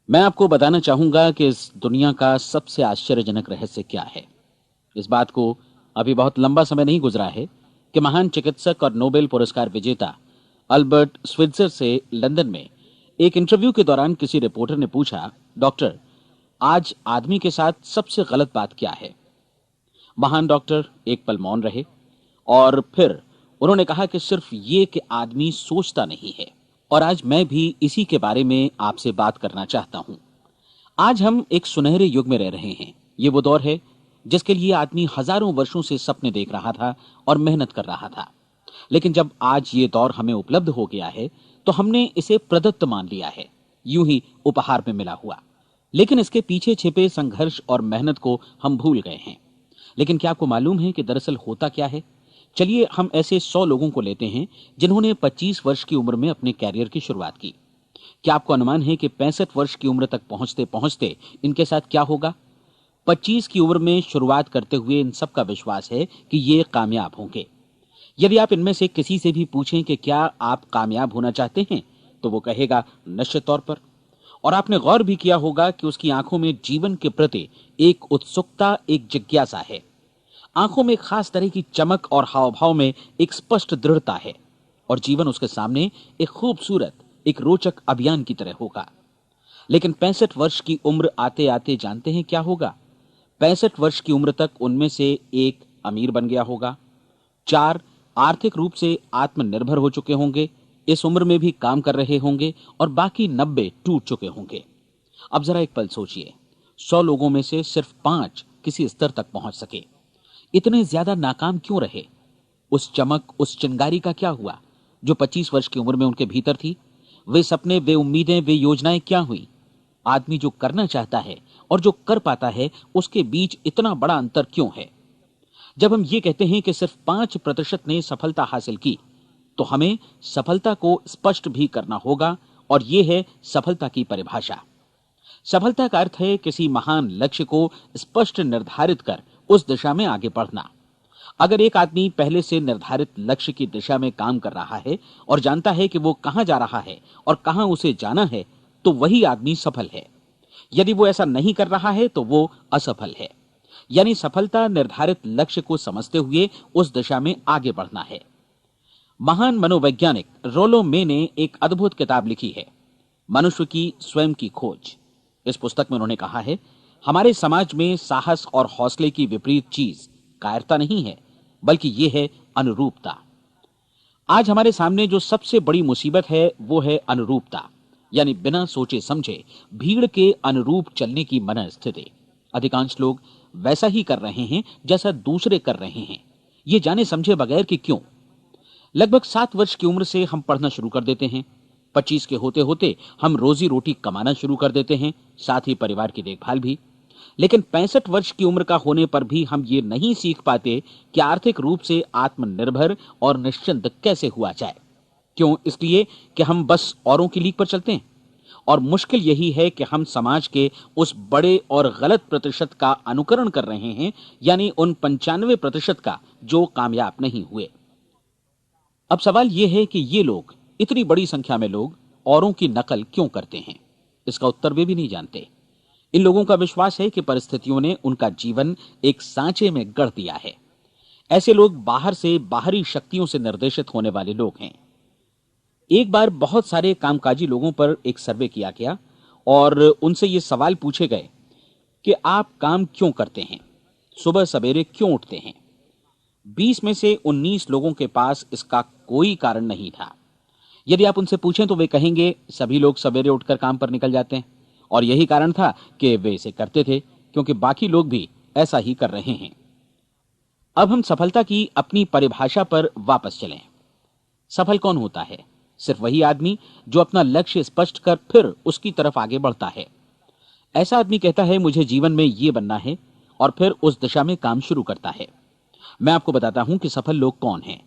मैं आपको बताना चाहूंगा कि इस दुनिया का सबसे आश्चर्यजनक रहस्य क्या है। इस बात को अभी बहुत लंबा समय नहीं गुजरा है कि महान चिकित्सक और नोबेल पुरस्कार विजेता अल्बर्ट स्विट्जर से लंदन में एक इंटरव्यू के दौरान किसी रिपोर्टर ने पूछा, डॉक्टर, आज आदमी के साथ सबसे गलत बात क्या है? महान डॉक्टर एक पल मौन रहे और फिर उन्होंने कहा कि सिर्फ ये कि आदमी सोचता नहीं है। और आज मैं भी इसी के बारे में आपसे बात करना चाहता हूं। आज हम एक सुनहरे युग में रह रहे हैं। ये वो दौर है जिसके लिए आदमी हजारों वर्षों से सपने देख रहा था और मेहनत कर रहा था। लेकिन जब आज ये दौर हमें उपलब्ध हो गया है तो हमने इसे प्रदत्त मान लिया है, यूं ही उपहार में मिला हुआ। लेकिन इसके पीछे छिपे संघर्ष और मेहनत को हम भूल गए हैं। लेकिन क्या आपको मालूम है कि दरअसल होता क्या है? चलिए हम ऐसे 100 लोगों को लेते हैं जिन्होंने 25 वर्ष की उम्र में अपने कैरियर की शुरुआत की। क्या आपको अनुमान है कि 65 वर्ष की उम्र तक पहुंचते पहुंचते इनके साथ क्या होगा? 25 की उम्र में शुरुआत करते हुए इन सब का विश्वास है कि ये कामयाब होंगे। यदि आप इनमें से किसी से भी पूछें कि क्या आप कामयाब होना चाहते हैं, तो वो कहेगा निश्चित तौर पर। और आपने गौर भी किया होगा कि उसकी आंखों में जीवन के प्रति एक उत्सुकता, एक जिज्ञासा है। आंखों में एक खास तरह की चमक और हाव भाव में एक स्पष्ट दृढ़ता है। और जीवन उसके सामने एक खूबसूरत, एक रोचक अभियान की तरह होगा। लेकिन 65 वर्ष की उम्र आते आते जानते हैं क्या होगा? 65 वर्ष की उम्र तक उनमें से एक अमीर बन गया होगा, 4 आर्थिक रूप से आत्मनिर्भर हो चुके होंगे, इस उम्र में भी काम कर रहे होंगे, और बाकी 90 टूट चुके होंगे। अब जरा एक पल सोचिए, 100 लोगों में से सिर्फ 5 किसी स्तर तक पहुंच सके। इतने ज्यादा नाकाम क्यों रहे? उस चमक, उस चिंगारी का क्या हुआ जो 25 वर्ष की उम्र में उनके भीतर थी? वे सपने, वे उम्मीदें, वे योजनाएं क्या हुई? आदमी जो करना चाहता है और जो कर पाता है, उसके बीच इतना बड़ा अंतर क्यों है? जब हम ये कहते हैं कि सिर्फ 5% ने सफलता हासिल की, तो हमें सफलता को स्पष्ट भी करना होगा। और यह है सफलता की परिभाषा। सफलता का अर्थ है किसी महान लक्ष्य को स्पष्ट निर्धारित कर उस दिशा में आगे बढ़ना। अगर एक आदमी पहले से निर्धारित लक्ष्य की दिशा में काम कर रहा है और जानता है कि वो कहां जा रहा है और कहां उसे जाना है, तो वही आदमी सफल है। यदि वो ऐसा नहीं कर रहा है तो वो असफल है। यानी सफलता निर्धारित लक्ष्य को समझते हुए उस दिशा में आगे बढ़ना है। महान मनोवैज्ञानिक रोलो मे ने एक अद्भुत किताब लिखी है, मनुष्य की स्वयं की खोज। इस पुस्तक में उन्होंने कहा है, हमारे समाज में साहस और हौसले की विपरीत चीज कायरता नहीं है, बल्कि यह है अनुरूपता। आज हमारे सामने जो सबसे बड़ी मुसीबत है वो है अनुरूपता, यानी बिना सोचे समझे भीड़ के अनुरूप चलने की मनस्थिति। अधिकांश लोग वैसा ही कर रहे हैं जैसा दूसरे कर रहे हैं, ये जाने समझे बगैर कि क्यों। लगभग 7 वर्ष की उम्र से हम पढ़ना शुरू कर देते हैं। 25 के होते होते हम रोजी रोटी कमाना शुरू कर देते हैं, साथ ही परिवार की देखभाल भी। लेकिन 65 वर्ष की उम्र का होने पर भी हम ये नहीं सीख पाते कि आर्थिक रूप से आत्मनिर्भर और निश्चिंत कैसे हुआ जाए। क्यों? इसलिए कि हम बस औरों की लीक पर चलते हैं। और मुश्किल यही है कि हम समाज के उस बड़े और गलत प्रतिशत का अनुकरण कर रहे हैं, यानी उन 95% का जो कामयाब नहीं हुए। अब सवाल यह है कि ये लोग, इतनी बड़ी संख्या में लोग, औरों की नकल क्यों करते हैं? इसका उत्तर वे भी नहीं जानते। इन लोगों का विश्वास है कि परिस्थितियों ने उनका जीवन एक सांचे में गढ़ दिया है। ऐसे लोग बाहर से, बाहरी शक्तियों से निर्देशित होने वाले लोग हैं। एक बार बहुत सारे कामकाजी लोगों पर एक सर्वे किया गया और उनसे ये सवाल पूछे गए कि आप काम क्यों करते हैं, सुबह सवेरे क्यों उठते हैं? 20 में से 19 लोगों के पास इसका कोई कारण नहीं था। यदि आप उनसे पूछें तो वे कहेंगे सभी लोग सवेरे उठकर काम पर निकल जाते हैं, और यही कारण था कि वे इसे करते थे क्योंकि बाकी लोग भी ऐसा ही कर रहे हैं। अब हम सफलता की अपनी परिभाषा पर वापस चलें। सफल कौन होता है? सिर्फ वही आदमी जो अपना लक्ष्य स्पष्ट कर फिर उसकी तरफ आगे बढ़ता है। ऐसा आदमी कहता है मुझे जीवन में ये बनना है, और फिर उस दिशा में काम शुरू करता है। मैं आपको बताता हूं कि सफल लोग कौन हैं।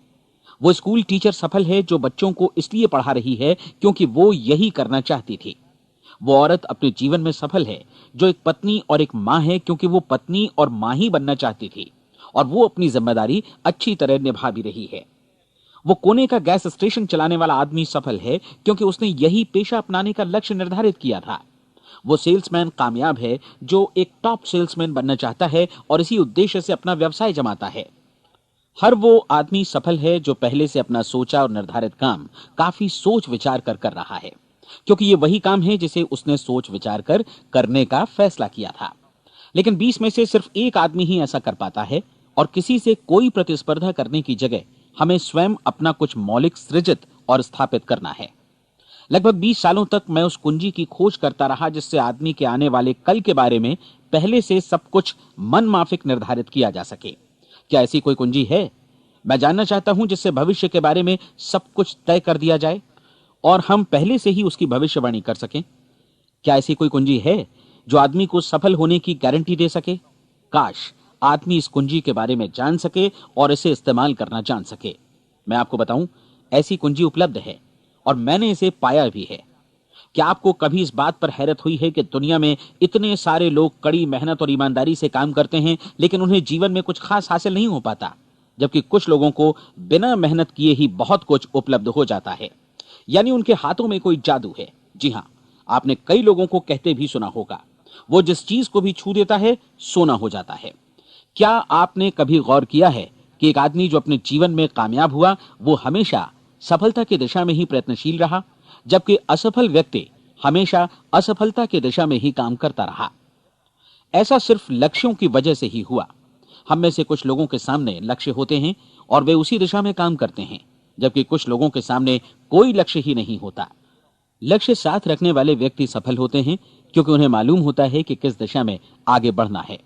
वो स्कूल टीचर सफल है जो बच्चों को इसलिए पढ़ा रही है क्योंकि वो यही करना चाहती थी। वो औरत अपने जीवन में सफल है जो एक पत्नी और एक मां है क्योंकि वो पत्नी और मां ही बनना चाहती थी, और वो अपनी जिम्मेदारी अच्छी तरह निभा भी रही है। वो कोने का गैस स्टेशन चलाने वाला आदमी सफल है क्योंकि उसने यही पेशा अपनाने का लक्ष्य निर्धारित किया था। वो सेल्समैन कामयाब है जो एक टॉप सेल्समैन बनना चाहता है और इसी उद्देश्य से अपना व्यवसाय जमाता है। हर वो आदमी सफल है जो पहले से अपना सोचा और निर्धारित काम काफी सोच विचार कर रहा है, क्योंकि ये वही काम है जिसे उसने सोच विचार कर करने का फैसला किया था। लेकिन 20 में से सिर्फ एक आदमी ही ऐसा कर पाता है, और किसी से कोई प्रतिस्पर्धा करने की जगह हमें स्वयं अपना कुछ मौलिक सृजित और स्थापित करना है। लगभग 20 सालों तक मैं उस कुंजी की खोज करता रहा जिससे आदमी के आने वाले कल के बारे में पहले से सब कुछ मन माफिक निर्धारित किया जा सके। क्या ऐसी कोई कुंजी है? मैं जानना चाहता हूं जिससे भविष्य के बारे में सब कुछ तय कर दिया जाए और हम पहले से ही उसकी भविष्यवाणी कर सकें। क्या ऐसी कोई कुंजी है जो आदमी को सफल होने की गारंटी दे सके? काश आदमी इस कुंजी के बारे में जान सके और इसे इस्तेमाल करना जान सके। मैं आपको बताऊं, ऐसी कुंजी उपलब्ध है और मैंने इसे पाया भी है। क्या आपको कभी इस बात पर हैरत हुई है कि दुनिया में इतने सारे लोग कड़ी मेहनत और ईमानदारी से काम करते हैं, लेकिन उन्हें जीवन में कुछ खास हासिल नहीं हो पाता, जबकि कुछ लोगों को बिना मेहनत किए ही बहुत कुछ उपलब्ध हो जाता है। यानी उनके हाथों में कोई जादू है। जी हां, आपने कई लोगों को कहते भी सुना होगा, वो जिस चीज को भी छू देता है सोना हो जाता है। क्या आपने कभी गौर किया है कि एक आदमी जो अपने जीवन में कामयाब हुआ वो हमेशा सफलता की दिशा में ही प्रयत्नशील रहा, जबकि असफल व्यक्ति हमेशा असफलता की दिशा में ही काम करता रहा? ऐसा सिर्फ लक्ष्यों की वजह से ही हुआ। हम में से कुछ लोगों के सामने लक्ष्य होते हैं और वे उसी दिशा में काम करते हैं, जबकि कुछ लोगों के सामने कोई लक्ष्य ही नहीं होता। लक्ष्य साथ रखने वाले व्यक्ति सफल होते हैं क्योंकि उन्हें मालूम होता है कि किस दिशा में आगे बढ़ना है।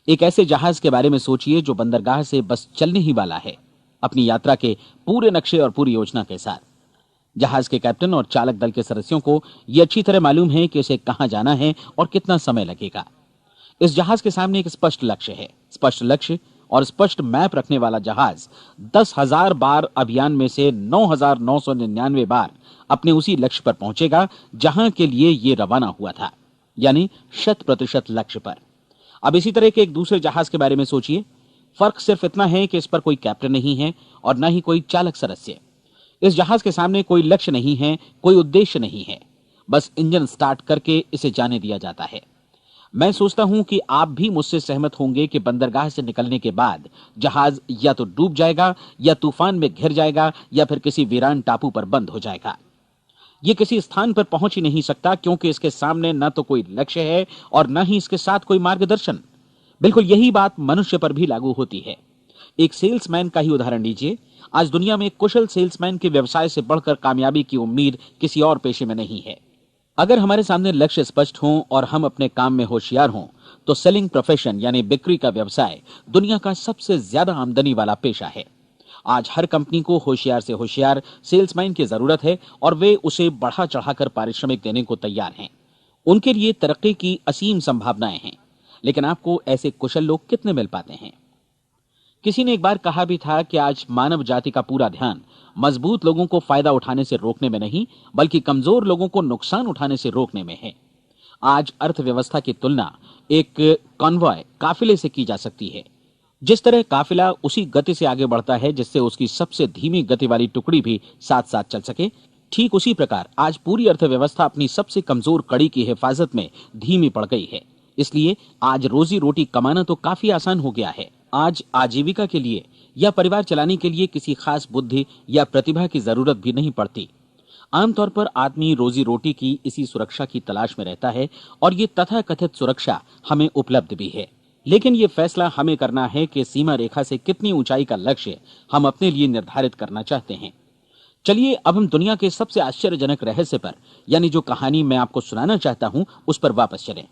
एक ऐसे जहाज के बारे में सोचिए जो बंदरगाह से बस चलने ही वाला है, अपनी यात्रा के पूरे नक्शे और पूरी योजना के साथ। जहाज के कैप्टन और चालक दल के सदस्यों को यह अच्छी तरह मालूम है कि उसे कहां जाना है और कितना समय लगेगा। इस जहाज के सामने एक स्पष्ट लक्ष्य है। स्पष्ट लक्ष्य और स्पष्ट मैप रखने वाला जहाज 10,000 बार अभियान में से 9,999 बार अपने उसी लक्ष्य पर पहुंचेगा जहां के लिए यह रवाना हुआ था, यानी 100% लक्ष्य पर। अब इसी तरह के एक दूसरे जहाज के बारे में सोचिए। फर्क सिर्फ इतना है कि इस पर कोई कैप्टन नहीं है और न ही कोई चालक सदस्य। इस जहाज के सामने कोई लक्ष्य नहीं है, कोई उद्देश्य नहीं है, बस इंजन स्टार्ट करके इसे जाने दिया जाता है। मैं सोचता हूं कि आप भी मुझसे सहमत होंगे कि बंदरगाह से निकलने के बाद जहाज या तो डूब जाएगा, या तूफान में घिर जाएगा, या फिर किसी वीरान टापू पर बंद हो जाएगा। ये किसी स्थान पर पहुंच ही नहीं सकता क्योंकि इसके सामने न तो कोई लक्ष्य है और न ही इसके साथ कोई मार्गदर्शन। बिल्कुल यही बात मनुष्य पर भी लागू होती है। एक सेल्समैन का ही उदाहरण लीजिए। आज दुनिया में कुशल सेल्समैन के व्यवसाय से बढ़कर कामयाबी की उम्मीद किसी और पेशे में नहीं है। अगर हमारे सामने लक्ष्य स्पष्ट हों और हम अपने काम में होशियार हों, तो सेलिंग प्रोफेशन यानी बिक्री का व्यवसाय दुनिया का सबसे ज्यादा आमदनी वाला पेशा है। आज हर कंपनी को होशियार से होशियार सेल्समैन की जरूरत है और वे उसे बढ़ा चढ़ाकर पारिश्रमिक देने को तैयार हैं। उनके लिए तरक्की की असीम संभावनाएं हैं, लेकिन आपको ऐसे कुशल लोग कितने मिल पाते हैं? किसी ने एक बार कहा भी था कि आज मानव जाति का पूरा ध्यान मजबूत लोगों को फायदा उठाने से रोकने में नहीं, बल्कि कमजोर लोगों को नुकसान उठाने से रोकने में है। आज अर्थव्यवस्था की तुलना एक कॉन्वॉय काफिले से की जा सकती है। जिस तरह काफिला उसी गति से आगे बढ़ता है जिससे उसकी सबसे धीमी गति वाली टुकड़ी भी साथ साथ चल सके, ठीक उसी प्रकार आज पूरी अर्थव्यवस्था अपनी सबसे कमजोर कड़ी की हिफाजत में धीमी पड़ गई है। इसलिए आज रोजी रोटी कमाना तो काफी आसान हो गया है। आज आजीविका के लिए या परिवार चलाने के लिए किसी खास बुद्धि या प्रतिभा की जरूरत भी नहीं पड़ती। आमतौर पर आदमी रोजी रोटी की इसी सुरक्षा की तलाश में रहता है और ये तथाकथित सुरक्षा हमें उपलब्ध भी है। लेकिन ये फैसला हमें करना है कि सीमा रेखा से कितनी ऊंचाई का लक्ष्य हम अपने लिए निर्धारित करना चाहते हैं। चलिए अब हम दुनिया के सबसे आश्चर्यजनक रहस्य पर, यानी जो कहानी मैं आपको सुनाना चाहता हूं, उस पर वापस चलें।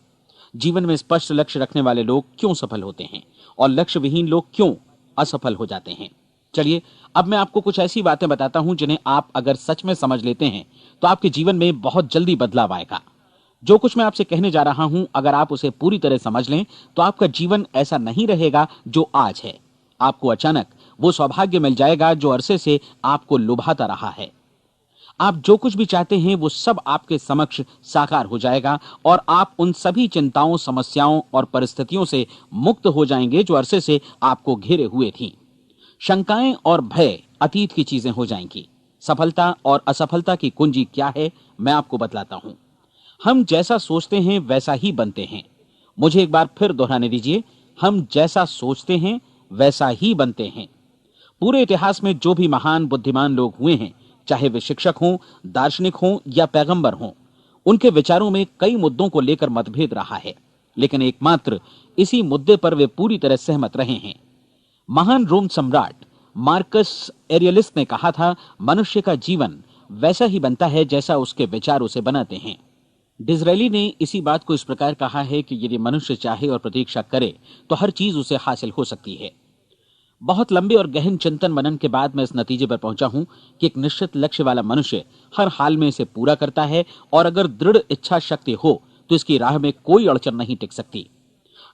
जीवन में स्पष्ट लक्ष्य रखने वाले लोग क्यों सफल होते हैं और लक्ष्य विहीन लोग क्यों असफल हो जाते हैं? चलिए अब मैं आपको कुछ ऐसी बातें बताता हूं जिन्हें आप अगर सच में समझ लेते हैं तो आपके जीवन में बहुत जल्दी बदलाव आएगा। जो कुछ मैं आपसे कहने जा रहा हूं, अगर आप उसे पूरी तरह समझ लें तो आपका जीवन ऐसा नहीं रहेगा जो आज है। आपको अचानक वो सौभाग्य मिल जाएगा जो अरसे से आपको लुभाता रहा है। आप जो कुछ भी चाहते हैं वो सब आपके समक्ष साकार हो जाएगा और आप उन सभी चिंताओं, समस्याओं और परिस्थितियों से मुक्त हो जाएंगे जो अरसे से आपको घेरे हुए थी। शंकाएं और भय अतीत की चीजें हो जाएंगी। सफलता और असफलता की कुंजी क्या है, मैं आपको बतलाता हूं। हम जैसा सोचते हैं वैसा ही बनते हैं। मुझे एक बार फिर दोहराने दीजिए, हम जैसा सोचते हैं वैसा ही बनते हैं। पूरे इतिहास में जो भी महान बुद्धिमान लोग हुए हैं, चाहे वे शिक्षक हों, दार्शनिक हों या पैगंबर हों, उनके विचारों में कई मुद्दों को लेकर मतभेद रहा है, लेकिन एकमात्र इसी मुद्दे पर वे पूरी तरह सहमत रहे हैं। महान रोम सम्राट मार्कस एरियलिस ने कहा था, मनुष्य का जीवन वैसा ही बनता है जैसा उसके विचार उसे बनाते हैं। डिज़रायली ने इसी बात को इस प्रकार कहा है कि यदि मनुष्य चाहे और प्रतीक्षा करे तो हर चीज उसे हासिल हो सकती है। बहुत लंबे और गहन चिंतन मनन के बाद मैं इस नतीजे पर पहुंचा हूं कि एक निश्चित लक्ष्य वाला मनुष्य हर हाल में इसे पूरा करता है, और अगर दृढ़ इच्छा शक्ति हो तो इसकी राह में कोई अड़चन नहीं टिक सकती।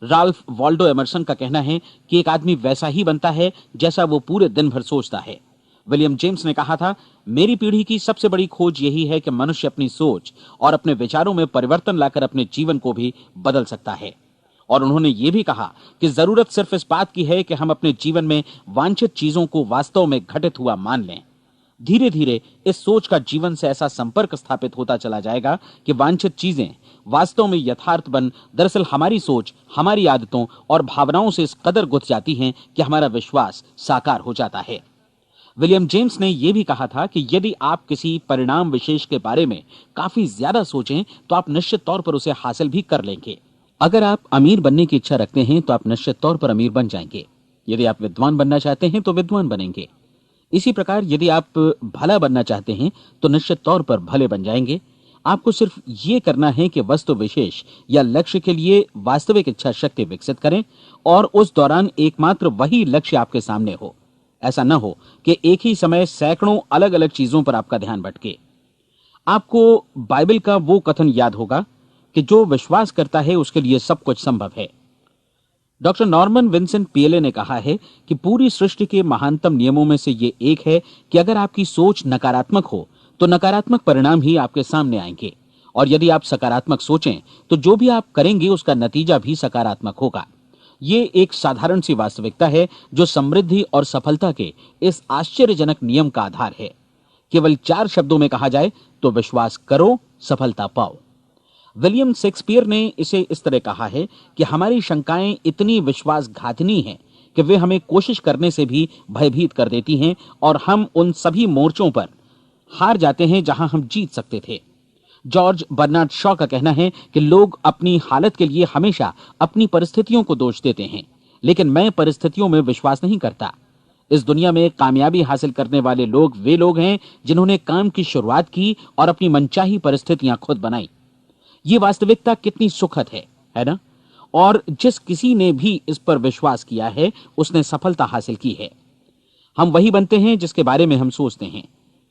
राल्फ वॉल्डो एमर्सन का कहना है कि एक आदमी वैसा ही बनता है जैसा वो पूरे दिन भर सोचता है। विलियम जेम्स ने कहा था, मेरी पीढ़ी की सबसे बड़ी खोज यही है कि मनुष्य अपनी सोच और अपने विचारों में परिवर्तन लाकर अपने जीवन को भी बदल सकता है। और उन्होंने ये भी कहा कि जरूरत सिर्फ इस बात की है कि हम अपने जीवन में वांछित चीजों को वास्तव में घटित हुआ मान लें। धीरे धीरे इस सोच का जीवन से ऐसा संपर्क स्थापित होता चला जाएगा कि वांछित चीजें वास्तव में यथार्थ बन दरअसल हमारी सोच, हमारी आदतों और भावनाओं से इस कदर गुथ जाती हैं कि हमारा विश्वास साकार हो जाता है। विलियम जेम्स ने यह भी कहा था कि यदि आप किसी परिणाम विशेष के बारे में काफी ज्यादा सोचें तो आप निश्चित तौर पर उसे हासिल भी कर लेंगे। अगर आप अमीर बनने की इच्छा रखते हैं तो आप निश्चित तौर पर अमीर बन जाएंगे। यदि आप विद्वान बनना चाहते हैं तो विद्वान बनेंगे। इसी प्रकार यदि आप भला बनना चाहते हैं तो निश्चित तौर पर भले बन जाएंगे। आपको सिर्फ ये करना है कि वस्तु विशेष या लक्ष्य के लिए वास्तविक इच्छा शक्ति विकसित करें, और उस दौरान एकमात्र वही लक्ष्य आपके सामने हो। ऐसा न हो कि एक ही समय सैकड़ों अलग अलग चीजों पर आपका ध्यान भटके। आपको बाइबल का वो कथन याद होगा कि जो विश्वास करता है उसके लिए सब कुछ संभव है। डॉक्टर नॉर्मन विंसेंट पीएले ने कहा है कि पूरी सृष्टि के महानतम नियमों में से ये एक है कि अगर आपकी सोच नकारात्मक हो तो नकारात्मक परिणाम ही आपके सामने आएंगे, और यदि आप सकारात्मक सोचें तो जो भी आप करेंगे उसका नतीजा भी सकारात्मक होगा। ये एक साधारण सी वास्तविकता है जो समृद्धि और सफलता के इस आश्चर्यजनक नियम का आधार है। केवल 4 शब्दों में कहा जाए तो विश्वास करो, सफलता पाओ। विलियम शेक्सपियर ने इसे इस तरह कहा है कि हमारी शंकाएं इतनी विश्वासघातिनी हैं कि वे हमें कोशिश करने से भी भयभीत कर देती हैं, और हम उन सभी मोर्चों पर हार जाते हैं जहां हम जीत सकते थे। जॉर्ज बर्नार्ड शॉ का कहना है कि लोग अपनी हालत के लिए हमेशा अपनी परिस्थितियों को दोष देते हैं, लेकिन मैं परिस्थितियों में विश्वास नहीं करता। इस दुनिया में कामयाबी हासिल करने वाले लोग वे लोग हैं जिन्होंने काम की शुरुआत की और अपनी मनचाही परिस्थितियां खुद बनाई। ये वास्तविकता कितनी सुखद है ना? और जिस किसी ने भी इस पर विश्वास किया है उसने सफलता हासिल की है। हम वही बनते हैं जिसके बारे में हम सोचते हैं।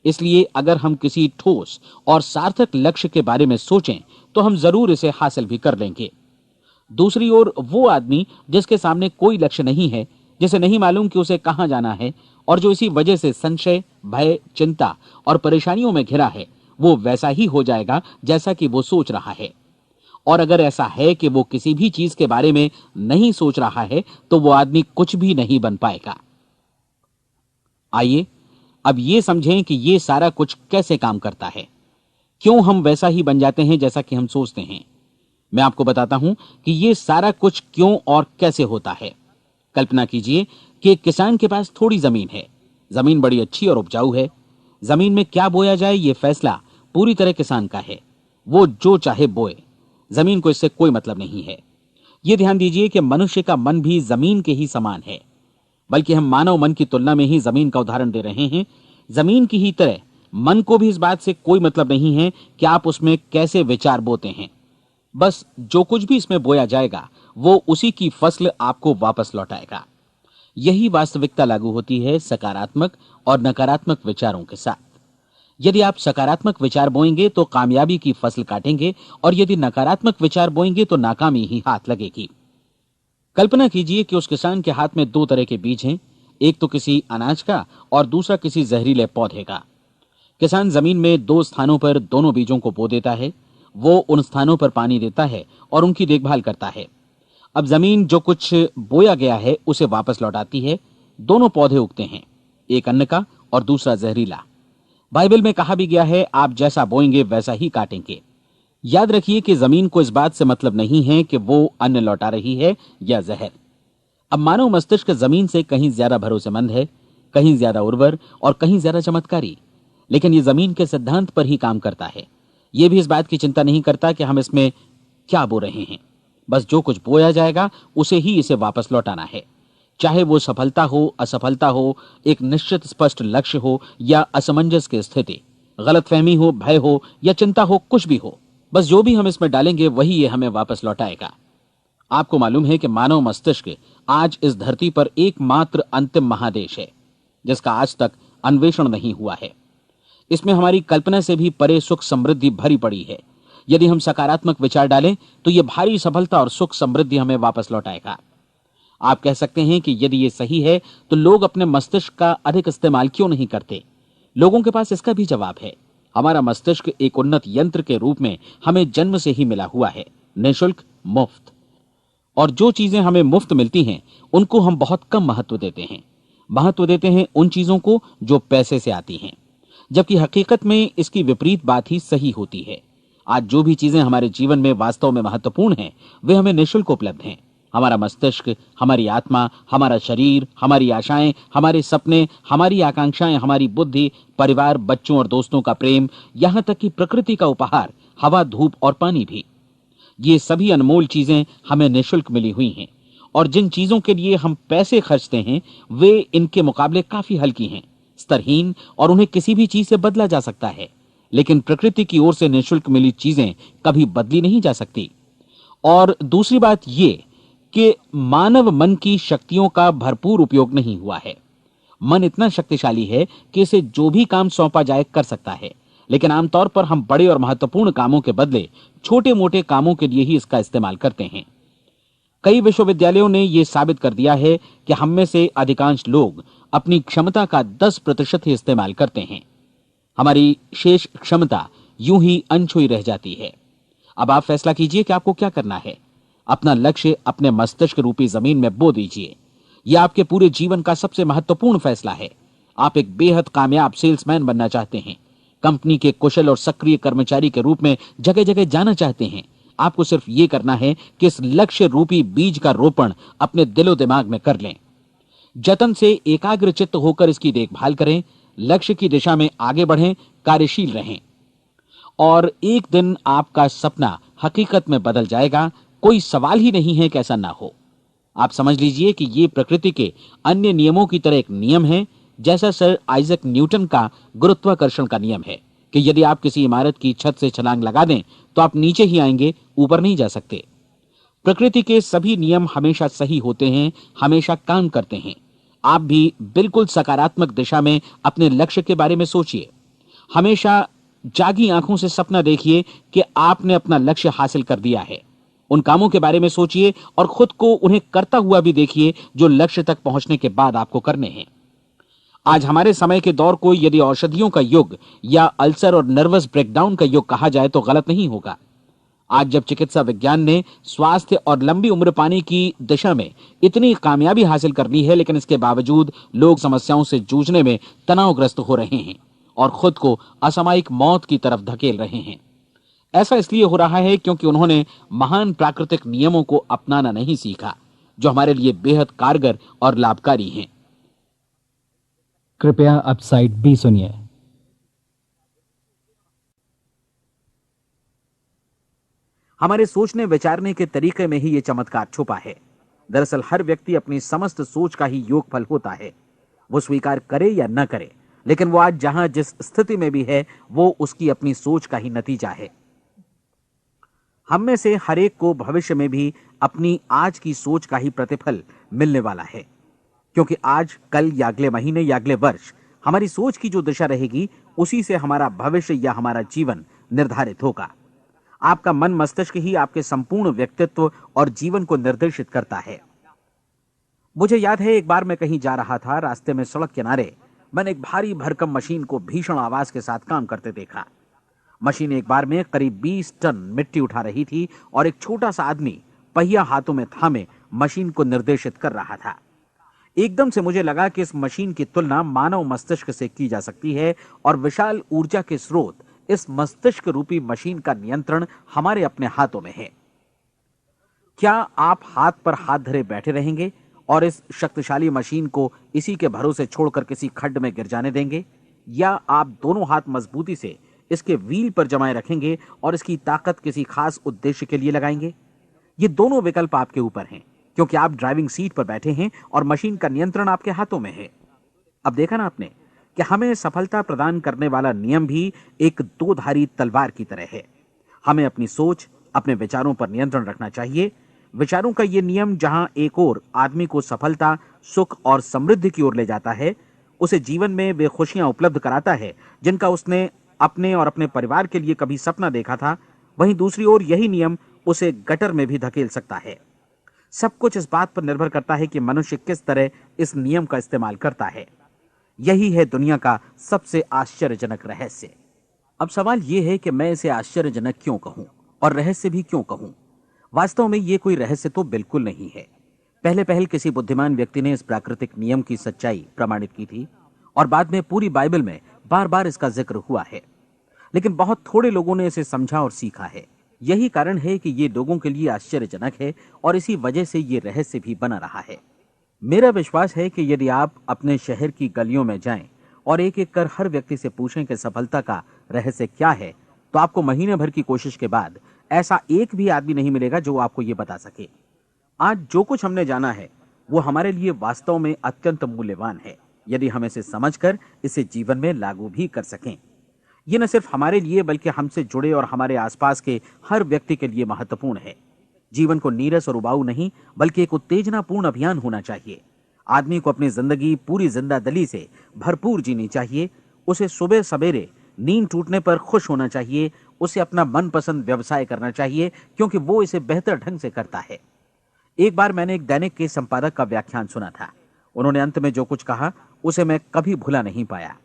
इसलिए अगर हम किसी ठोस और सार्थक लक्ष्य के बारे में सोचें तो हम जरूर इसे हासिल भी कर लेंगे। दूसरी ओर वो आदमी जिसके सामने कोई लक्ष्य नहीं है, जिसे नहीं मालूम कि उसे कहां जाना है, और जो इसी वजह से संशय, भय, चिंता और परेशानियों में घिरा है, वो वैसा ही हो जाएगा जैसा कि वो सोच रहा है। और अगर ऐसा है कि वो किसी भी चीज के बारे में नहीं सोच रहा है तो वो आदमी कुछ भी नहीं बन पाएगा। आइए अब ये समझें कि ये सारा कुछ कैसे काम करता है, क्यों हम वैसा ही बन जाते हैं जैसा कि हम सोचते हैं। मैं आपको बताता हूं कि ये सारा कुछ क्यों और कैसे होता है। कल्पना कीजिए कि एक किसान के पास थोड़ी जमीन है। जमीन बड़ी अच्छी और उपजाऊ है। जमीन में क्या बोया जाए ये फैसला पूरी तरह किसान का है। वो जो चाहे बोए, जमीन को इससे कोई मतलब नहीं है। ये ध्यान दीजिए कि मनुष्य का मन भी जमीन के ही समान है, बल्कि हम मानव मन की तुलना में ही जमीन का उदाहरण दे रहे हैं। जमीन की ही तरह मन को भी इस बात से कोई मतलब नहीं है कि आप उसमें कैसे विचार बोते हैं। बस जो कुछ भी इसमें बोया जाएगा वो उसी की फसल आपको वापस लौटाएगा। यही वास्तविकता लागू होती है सकारात्मक और नकारात्मक विचारों के साथ। यदि आप सकारात्मक विचार बोएंगे तो कामयाबी की फसल काटेंगे, और यदि नकारात्मक विचार बोएंगे तो नाकामी ही हाथ लगेगी। कल्पना कीजिए कि उस किसान के हाथ में 2 तरह के बीज हैं, एक तो किसी अनाज का और दूसरा किसी जहरीले पौधे का। किसान जमीन में 2 स्थानों पर दोनों बीजों को बो देता है। वो उन स्थानों पर पानी देता है और उनकी देखभाल करता है। अब जमीन जो कुछ बोया गया है उसे वापस लौटाती है। दोनों पौधे उगते हैं, एक अन्न का और दूसरा जहरीला। बाइबल में कहा भी गया है, आप जैसा बोएंगे वैसा ही काटेंगे। याद रखिए कि जमीन को इस बात से मतलब नहीं है कि वो अन्न लौटा रही है या जहर। अब मानव मस्तिष्क जमीन से कहीं ज्यादा भरोसेमंद है, कहीं ज्यादा उर्वर और कहीं ज्यादा चमत्कारी, लेकिन ये जमीन के सिद्धांत पर ही काम करता है। ये भी इस बात की चिंता नहीं करता कि हम इसमें क्या बो रहे हैं। बस जो कुछ बोया जाएगा उसे ही इसे वापस लौटाना है, चाहे वो सफलता हो, असफलता हो, एक निश्चित स्पष्ट लक्ष्य हो या असमंजस की स्थिति, गलतफहमी हो, भय हो या चिंता हो, कुछ भी हो। बस जो भी हम इसमें डालेंगे वही ये हमें वापस लौटाएगा। आपको मालूम है कि मानव मस्तिष्क आज इस धरती पर एकमात्र अंतिम महादेश है जिसका आज तक अन्वेषण नहीं हुआ है। इसमें हमारी कल्पना से भी परे सुख समृद्धि भरी पड़ी है। यदि हम सकारात्मक विचार डालें तो यह भारी सफलता और सुख समृद्धि हमें वापस लौटाएगा। आप कह सकते हैं कि यदि यह सही है तो लोग अपने मस्तिष्क का अधिक इस्तेमाल क्यों नहीं करते? लोगों के पास इसका भी जवाब है। हमारा मस्तिष्क एक उन्नत यंत्र के रूप में हमें जन्म से ही मिला हुआ है, निःशुल्क, मुफ्त। और जो चीजें हमें मुफ्त मिलती हैं उनको हम बहुत कम महत्व देते हैं। महत्व देते हैं उन चीजों को जो पैसे से आती हैं, जबकि हकीकत में इसकी विपरीत बात ही सही होती है। आज जो भी चीजें हमारे जीवन में वास्तव में महत्वपूर्ण हैं वे हमें निःशुल्क उपलब्ध हैं। हमारा मस्तिष्क, हमारी आत्मा, हमारा शरीर, हमारी आशाएं, हमारे सपने, हमारी आकांक्षाएं, हमारी बुद्धि, परिवार, बच्चों और दोस्तों का प्रेम, यहां तक कि प्रकृति का उपहार, हवा, धूप और पानी भी। ये सभी अनमोल चीजें हमें निःशुल्क मिली हुई हैं, और जिन चीजों के लिए हम पैसे खर्चते हैं वे इनके मुकाबले काफी हल्की हैं, स्तरहीन, और उन्हें किसी भी चीज से बदला जा सकता है। लेकिन प्रकृति की ओर से निःशुल्क मिली चीजें कभी बदली नहीं जा सकती। और दूसरी बात यह कि मानव मन की शक्तियों का भरपूर उपयोग नहीं हुआ है। मन इतना शक्तिशाली है कि इसे जो भी काम सौंपा जाए कर सकता है, लेकिन आमतौर पर हम बड़े और महत्वपूर्ण कामों के बदले छोटे मोटे कामों के लिए ही इसका इस्तेमाल करते हैं। कई विश्वविद्यालयों ने यह साबित कर दिया है कि हम में से अधिकांश लोग अपनी क्षमता का 10% ही इस्तेमाल करते हैं। हमारी शेष क्षमता यूं ही अनछुई रह जाती है। अब आप फैसला कीजिए कि आपको क्या करना है। अपना लक्ष्य अपने मस्तिष्क रूपी जमीन में बो दीजिए। यह आपके पूरे जीवन का सबसे महत्वपूर्ण फैसला है। आप एक बेहद कामयाब सेल्समैन बनना चाहते हैं, कंपनी के कुशल और सक्रिय कर्मचारी के रूप में जगह जगह जाना चाहते हैं। आपको सिर्फ यह करना है कि इस लक्ष्य रूपी बीज का रोपण अपने दिलो दिमाग में कर लें। जतन से एकाग्रचित्त होकर इसकी देखभाल करें, लक्ष्य की दिशा में आगे बढ़ें, कार्यशील रहें, और एक दिन आपका सपना हकीकत में बदल जाएगा। कोई सवाल ही नहीं है कि ऐसा ना हो। आप समझ लीजिए कि यह प्रकृति के अन्य नियमों की तरह एक नियम है, जैसा सर आइजैक न्यूटन का गुरुत्वाकर्षण का नियम है कि यदि आप किसी इमारत की छत से छलांग लगा दें तो आप नीचे ही आएंगे, ऊपर नहीं जा सकते। प्रकृति के सभी नियम हमेशा सही होते हैं, हमेशा काम करते हैं। आप भी बिल्कुल सकारात्मक दिशा में अपने लक्ष्य के बारे में सोचिए। हमेशा जागी आंखों से सपना देखिए कि आपने अपना लक्ष्य हासिल कर दिया है। उन कामों के बारे में सोचिए और खुद को उन्हें करता हुआ भी देखिए जो लक्ष्य तक पहुंचने के बाद आपको करने हैं। आज हमारे समय के दौर को यदि औषधियों का युग या अल्सर और नर्वस ब्रेकडाउन का युग कहा जाए तो गलत नहीं होगा। आज जब चिकित्सा विज्ञान ने स्वास्थ्य और लंबी उम्र पाने की दिशा में इतनी कामयाबी हासिल कर ली है, लेकिन इसके बावजूद लोग समस्याओं से जूझने में तनावग्रस्त हो रहे हैं और खुद को असामयिक मौत की तरफ धकेल रहे हैं। ऐसा इसलिए हो रहा है क्योंकि उन्होंने महान प्राकृतिक नियमों को अपनाना नहीं सीखा, जो हमारे लिए बेहद कारगर और लाभकारी हैं। कृपया अब साइड बी सुनिए। हमारे सोचने विचारने के तरीके में ही ये चमत्कार छुपा है। दरअसल हर व्यक्ति अपनी समस्त सोच का ही योगफल होता है, वो स्वीकार करे या न करे, लेकिन वो आज जहां जिस स्थिति में भी है वो उसकी अपनी सोच का ही नतीजा है। हम में से हर एक को भविष्य में भी अपनी आज की सोच का ही प्रतिफल मिलने वाला है, क्योंकि आज, कल या अगले महीने या अगले वर्ष हमारी सोच की जो दिशा रहेगी उसी से हमारा भविष्य या हमारा जीवन निर्धारित होगा। आपका मन मस्तिष्क ही आपके संपूर्ण व्यक्तित्व और जीवन को निर्देशित करता है। मुझे याद है एक बार मैं कहीं जा रहा था, रास्ते में सड़क किनारे मैंने एक भारी भरकम मशीन को भीषण आवाज के साथ काम करते देखा। मशीन एक बार में करीब 20 टन मिट्टी उठा रही थी और एक छोटा सा आदमी पहिया हाथों में थामे मशीन को निर्देशित कर रहा था। एकदम से मुझे लगा कि इस मशीन की तुलना मानव मस्तिष्क से की जा सकती है और विशाल ऊर्जा के स्रोत इस मस्तिष्क रूपी मशीन का नियंत्रण हमारे अपने हाथों में है। क्या आप हाथ पर हाथ धरे बैठे रहेंगे और इस शक्तिशाली मशीन को इसी के भरोसे छोड़कर किसी खड्ड में गिर जाने देंगे, या आप दोनों हाथ मजबूती से इसके व्हील पर जमाए रखेंगे और इसकी ताकत किसी खास उद्देश्य के लिए लगाएंगे? ये दोनों विकल्प आपके ऊपर हैं, क्योंकि आप ड्राइविंग सीट पर बैठे हैं और मशीन का नियंत्रण आपके हाथों में है। अब देखा ना आपने कि हमें सफलता प्रदान करने वाला नियम भी एक दो धारी तलवार की तरह है। हमें अपनी सोच, अपने विचारों पर नियंत्रण रखना चाहिए। विचारों का यह नियम जहां एक ओर आदमी को सफलता, सुख और समृद्धि की ओर ले जाता है, उसे जीवन में वे खुशियां उपलब्ध कराता है जिनका उसने अपने और अपने परिवार के लिए कभी सपना देखा था, वहीं दूसरी ओर यही नियम उसे गटर में भी धकेल सकता है। सब कुछ इस बात पर निर्भर करता है कि मनुष्य किस तरह इस नियम का इस्तेमाल करता है। यही है दुनिया का सबसे आश्चर्यजनक रहस्य। अब सवाल यह है कि मैं इसे आश्चर्यजनक क्यों कहूं और रहस्य भी क्यों कहूं। वास्तव में यह कोई रहस्य तो बिल्कुल नहीं है। पहले पहल किसी बुद्धिमान व्यक्ति ने इस प्राकृतिक नियम की सच्चाई प्रमाणित की थी और बाद में पूरी बाइबल में बार बार इसका जिक्र हुआ है, लेकिन बहुत थोड़े लोगों ने इसे समझा और सीखा है। यही कारण है कि ये लोगों के लिए आश्चर्यजनक है और इसी वजह से ये रहस्य भी बना रहा है। मेरा विश्वास है कि यदि आप अपने शहर की गलियों में जाएं और एक एक कर हर व्यक्ति से पूछें कि सफलता का रहस्य क्या है, तो आपको महीने भर की कोशिश के बाद ऐसा एक भी आदमी नहीं मिलेगा जो आपको ये बता सके। आज जो कुछ हमने जाना है वो हमारे लिए वास्तव में अत्यंत मूल्यवान है, यदि हम इसे समझकर इसे जीवन में लागू भी कर सकें। ये न सिर्फ हमारे लिए बल्कि हमसे जुड़े और हमारे आसपास के हर व्यक्ति के लिए महत्वपूर्ण है। जीवन को नीरस और उबाऊ नहीं बल्कि एक उत्तेजनापूर्ण अभियान होना चाहिए। आदमी को अपनी जिंदगी पूरी जिंदादिली से भरपूर जीनी चाहिए। उसे सुबह सवेरे नींद टूटने पर खुश होना चाहिए। उसे अपना मनपसंद व्यवसाय करना चाहिए, क्योंकि वो इसे बेहतर ढंग से करता है। एक बार मैंने एक दैनिक के संपादक का व्याख्यान सुना था। उन्होंने अंत में जो कुछ कहा उसे मैं कभी भुला नहीं पाया।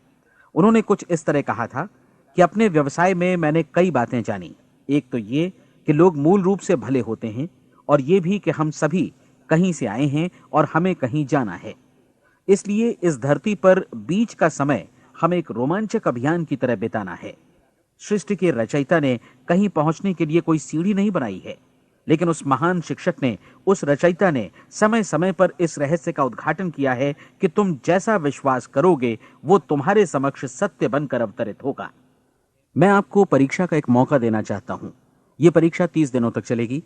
उन्होंने कुछ इस तरह कहा था कि अपने व्यवसाय में मैंने कई बातें जानी। एक तो ये कि लोग मूल रूप से भले होते हैं, और ये भी कि हम सभी कहीं से आए हैं और हमें कहीं जाना है। इसलिए इस धरती पर बीच का समय हमें एक रोमांचक अभियान की तरह बिताना है। सृष्टि के रचयिता ने कहीं पहुंचने के लिए कोई सीढ़ी नहीं बनाई है, लेकिन उस महान शिक्षक ने, उस रचयिता ने समय समय पर इस रहस्य का उद्घाटन किया है कि तुम जैसा विश्वास करोगे वो तुम्हारे समक्ष सत्य बनकर अवतरित होगा। मैं आपको परीक्षा का एक मौका देना चाहता हूं। यह परीक्षा 30 दिनों तक चलेगी।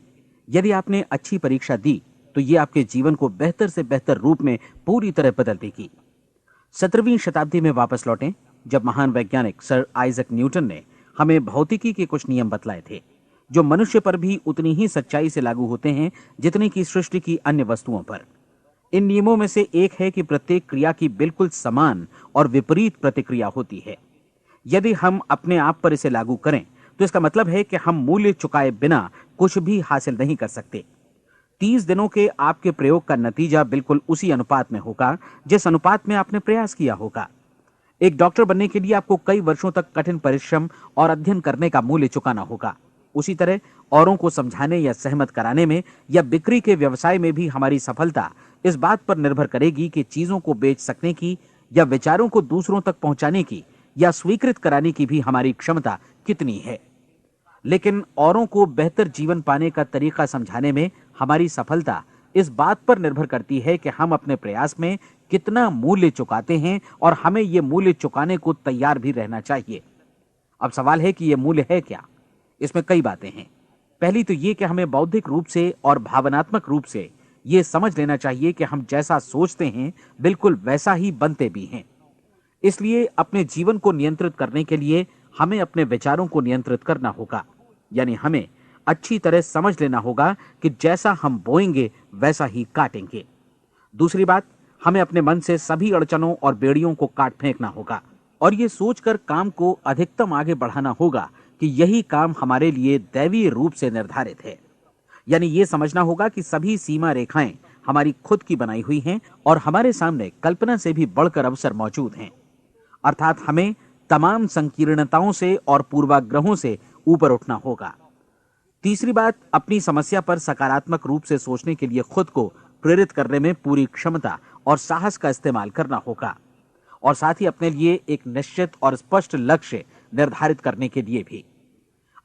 यदि आपने अच्छी परीक्षा दी तो ये आपके जीवन को बेहतर से बेहतर रूप में पूरी तरह बदल देगी। 17वीं शताब्दी में वापस लौटें, जब महान वैज्ञानिक सर आइजक न्यूटन ने हमें भौतिकी के कुछ नियम बतलाए थे, जो मनुष्य पर भी उतनी ही सच्चाई से लागू होते हैं जितनी की सृष्टि की अन्य वस्तुओं पर। इन नियमों में से एक है कि प्रत्येक क्रिया की बिल्कुल समान और विपरीत प्रतिक्रिया होती है। यदि हम अपने आप पर इसे लागू करें तो इसका मतलब है कि हम मूल्य चुकाए बिना कुछ भी हासिल नहीं कर सकते। 30 दिनों के आपके प्रयोग का नतीजा बिल्कुल उसी अनुपात में होगा जिस अनुपात में आपने प्रयास किया होगा। एक डॉक्टर बनने के लिए आपको कई वर्षों तक कठिन परिश्रम और अध्ययन करने का मूल्य चुकाना होगा। उसी तरह औरों को समझाने या सहमत कराने में या बिक्री के व्यवसाय में भी हमारी सफलता इस बात पर निर्भर करेगी कि चीजों को बेच सकने की या विचारों को दूसरों तक पहुंचाने की या स्वीकृत कराने की भी हमारी क्षमता कितनी है। लेकिन औरों को बेहतर जीवन पाने का तरीका समझाने में हमारी सफलता इस बात पर निर्भर करती है कि हम अपने प्रयास में कितना मूल्य चुकाते हैं, और हमें यह मूल्य चुकाने को तैयार भी रहना चाहिए। अब सवाल है कि यह मूल्य है क्या? इसमें कई बातें हैं। पहली तो यह कि हमें बौद्धिक रूप से और भावनात्मक रूप से यह समझ लेना चाहिए कि हम जैसा सोचते हैं बिल्कुल वैसा ही बनते भी हैं। इसलिए अपने जीवन को नियंत्रित करने के लिए हमें अपने विचारों को नियंत्रित करना होगा। यानी हमें अच्छी तरह समझ लेना होगा कि जैसा हम बोएंगे वैसा ही काटेंगे। दूसरी बात, हमें अपने मन से सभी अड़चनों और बेड़ियों को काट फेंकना होगा और ये सोचकर काम को अधिकतम आगे बढ़ाना होगा कि यही काम हमारे लिए दैवीय रूप से निर्धारित है। यानी ये समझना होगा कि सभी सीमा रेखाएं हमारी खुद की बनाई हुई हैं और हमारे सामने कल्पना से भी बढ़कर अवसर मौजूद हैं। अर्थात हमें तमाम संकीर्णताओं से और पूर्वाग्रहों से ऊपर उठना होगा। तीसरी बात, अपनी समस्या पर सकारात्मक रूप से सोचने के लिए खुद को प्रेरित करने में पूरी क्षमता और साहस का इस्तेमाल करना होगा, और साथ ही अपने लिए एक निश्चित और स्पष्ट लक्ष्य निर्धारित करने के लिए भी।